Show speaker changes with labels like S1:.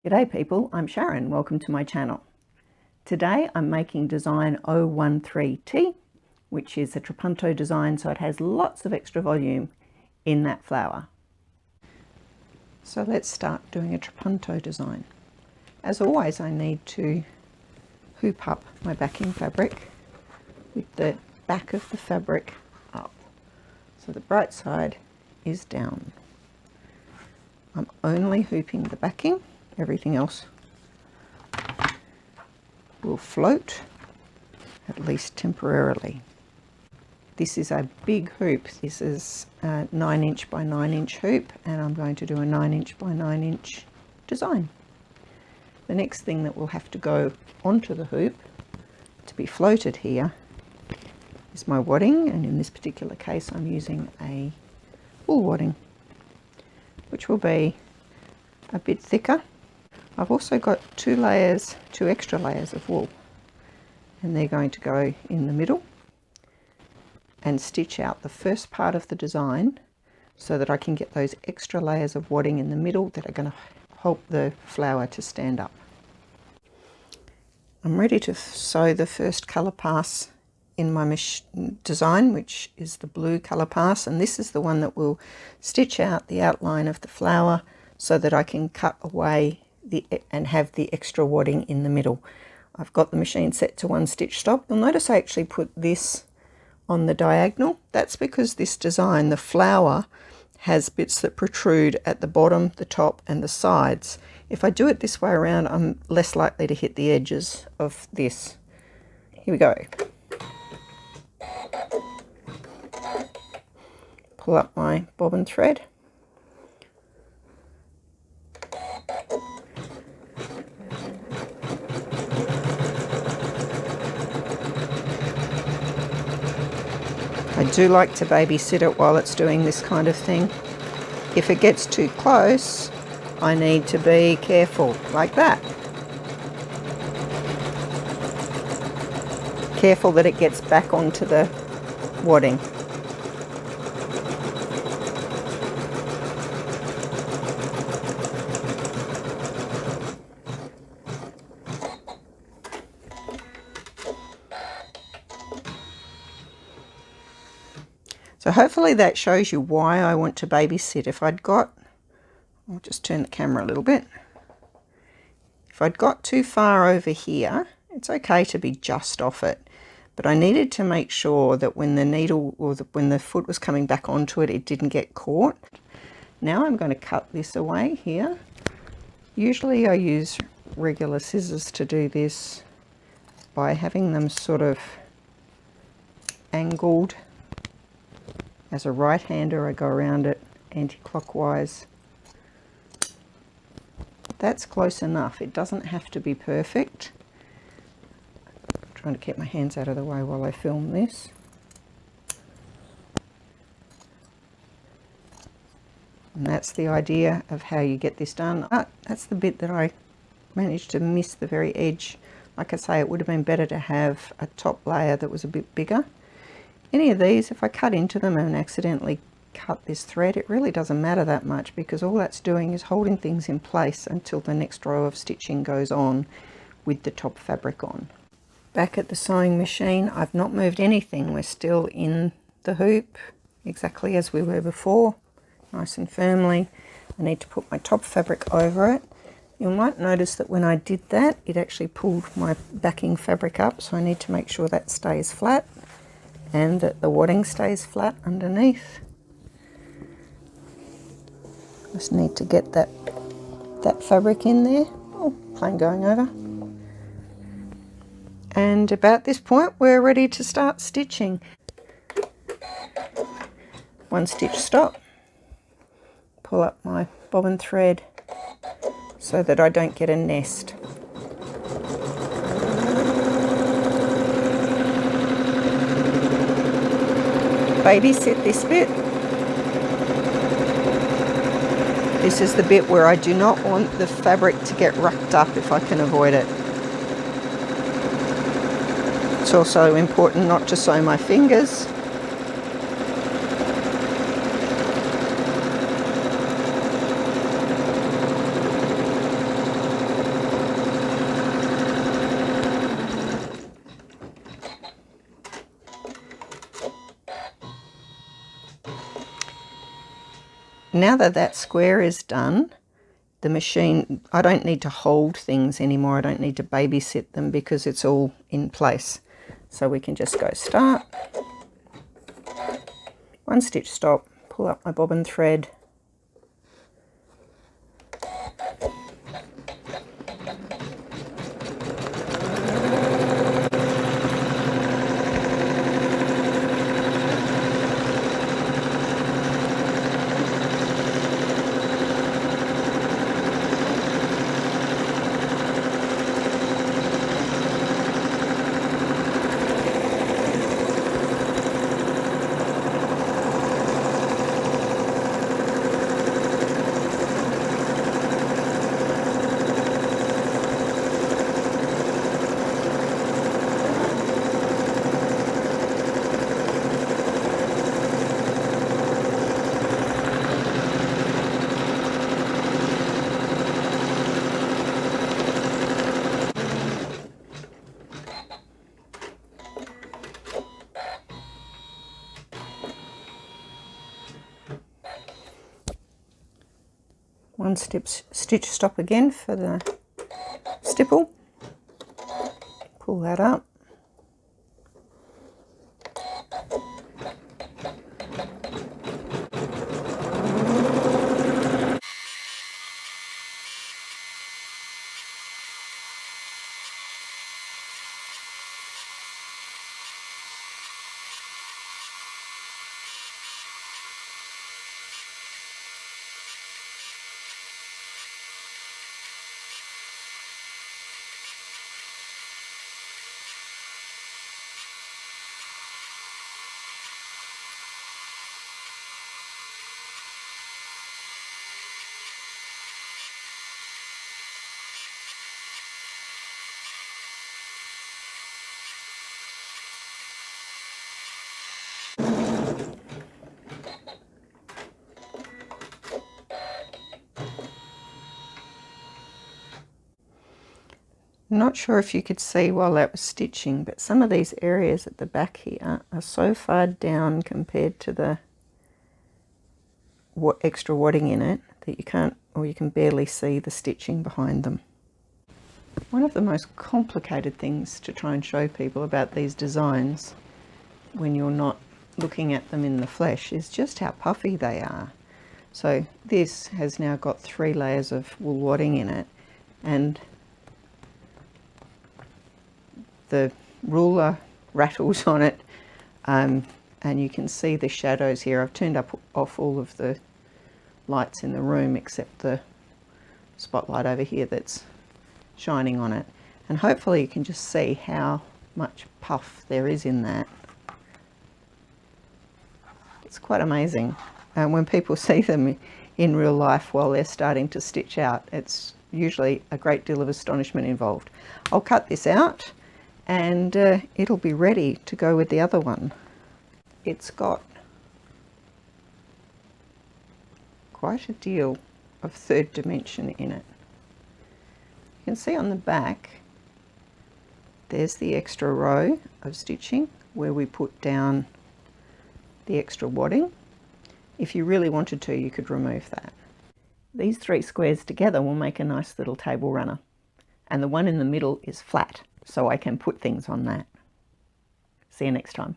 S1: G'day people, I'm Sharyn. Welcome to my channel. Today I'm making design 013T, which is a trapunto design, so it has lots of extra volume in that flower. So let's start doing a trapunto design. As always, I need to hoop up my backing fabric with the back of the fabric up, so the bright side is down. I'm only hooping the backing. Everything else will float, at least temporarily. This is a big hoop. This is a 9" by 9" hoop, and I'm going to do a 9" by 9" design. The next thing that will have to go onto the hoop to be floated here is my wadding, and in this particular case I'm using a wool wadding, which will be a bit thicker. I've also got two extra layers of wool, and they're going to go in the middle and stitch out the first part of the design so that I can get those extra layers of wadding in the middle that are going to help the flower to stand up. I'm ready to sew the first colour pass in my design, which is the blue colour pass, and this is the one that will stitch out the outline of the flower so that I can cut away and have the extra wadding in the middle. I've got the machine set to 1 stitch stop. You'll notice I actually put this on the diagonal. That's because this design, the flower, has bits that protrude at the bottom, the top and the sides. If I do it this way around, I'm less likely to hit the edges of this. Here we go. Pull up my bobbin thread. I do like to babysit it while it's doing this kind of thing. If it gets too close, I need to be careful, like that. Careful that it gets back onto the wadding. So hopefully that shows you why I want to babysit. If I'd got, I'll just turn the camera a little bit. If I'd got too far over here, it's okay to be just off it. But I needed to make sure that when the needle or when the foot was coming back onto it, it didn't get caught. Now I'm going to cut this away here. Usually I use regular scissors to do this by having them sort of angled. As a right-hander, I go around it anti-clockwise. That's close enough. It doesn't have to be perfect. I'm trying to keep my hands out of the way while I film this. And that's the idea of how you get this done. That's the bit that I managed to miss the very edge. Like I say, it would have been better to have a top layer that was a bit bigger. Any of these, if I cut into them and accidentally cut this thread, it really doesn't matter that much, because all that's doing is holding things in place until the next row of stitching goes on with the top fabric on. Back at the sewing machine, I've not moved anything. We're still in the hoop, exactly as we were before, nice and firmly. I need to put my top fabric over it. You might notice that when I did that, it actually pulled my backing fabric up, so I need to make sure that stays flat and that the wadding stays flat underneath. Just need to get that fabric in there. Oh, plane going over. And about this point, we're ready to start stitching. 1 stitch stop. Pull up my bobbin thread so that I don't get a nest. Babysit this bit. This is the bit where I do not want the fabric to get rucked up if I can avoid it. It's also important not to sew my fingers. Now that that square is done, the machine, I don't need to hold things anymore. I don't need to babysit them because it's all in place. So we can just go start, one stitch stop, pull up my bobbin thread, one stitch stop again for the stipple, pull that up, I'm not sure if you could see while that was stitching, but some of these areas at the back here are so far down compared to the extra wadding in it that you can't, or you can barely see the stitching behind them. One of the most complicated things to try and show people about these designs when you're not looking at them in the flesh is just how puffy they are. So this has now got 3 layers of wool wadding in it, and the ruler rattles on it, and you can see the shadows here. I've turned off all of the lights in the room except the spotlight over here that's shining on it, and hopefully you can just see how much puff there is in that. It's quite amazing, and when people see them in real life while they're starting to stitch out, it's usually a great deal of astonishment involved. I'll cut this out and it'll be ready to go with the other one. It's got quite a deal of 3rd dimension in it. You can see on the back there's the extra row of stitching where we put down the extra wadding. If you really wanted to, you could remove that. These 3 squares together will make a nice little table runner, and the one in the middle is flat, so I can put things on that. See you next time.